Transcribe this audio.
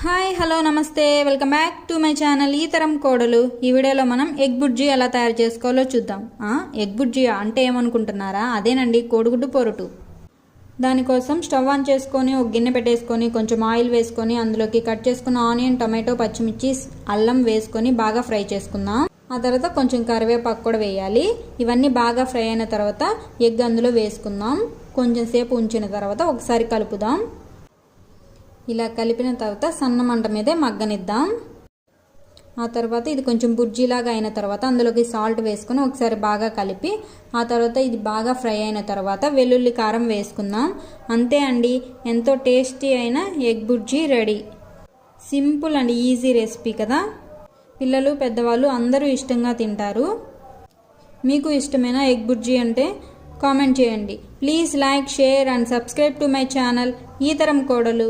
Hi hello నమస్తే welcome back to my channel ఈ తరం కోడలు. ఈ వీడియోలో మనం ఎగ్ బుర్జీ ఎలా తయారు చేసుకోవాలో చూద్దాం. ఎగ్ బుర్జీ అంటే ఏమనుకుంటున్నారా? అదేనండి, కోడిగుడ్డు పొరుటు. దానికోసం స్టవ్ ఆన్ చేసుకొని ఒక గిన్నె పెట్టేసుకొని కొంచెం ఆయిల్ వేసుకొని అందులోకి కట్ చేసుకున్న ఆనియన్, టమాటో, పచ్చిమిర్చి, అల్లం వేసుకొని బాగా ఫ్రై చేసుకుందాం. ఆ తర్వాత కొంచెం కరివేపాకు కూడా వేయాలి. ఇవన్నీ బాగా ఫ్రై అయిన తర్వాత ఎగ్ అందులో వేసుకుందాం. కొంచెం సేపు ఉంచిన తర్వాత ఒకసారి కలుపుదాం. ఇలా కలిపిన తర్వాత సన్న మంట మీదే మగ్గనిద్దాం. ఆ తర్వాత ఇది కొంచెం బుర్జీలాగా అయిన తర్వాత అందులోకి సాల్ట్ వేసుకొని ఒకసారి బాగా కలిపి ఆ తర్వాత ఇది బాగా ఫ్రై అయిన తర్వాత వెల్లుల్లి కారం వేసుకుందాం. అంతే అండి, ఎంతో టేస్టీ అయిన egg bhurji ready. Simple and easy recipe కదా. పిల్లలు పెద్దవాళ్ళు అందరూ ఇష్టంగా తింటారు. మీకు ఇష్టమైన ఎగ్ బుర్జీ అంటే కామెంట్ చేయండి. Please like, share and subscribe to my channel ఈ తరం కోడలు.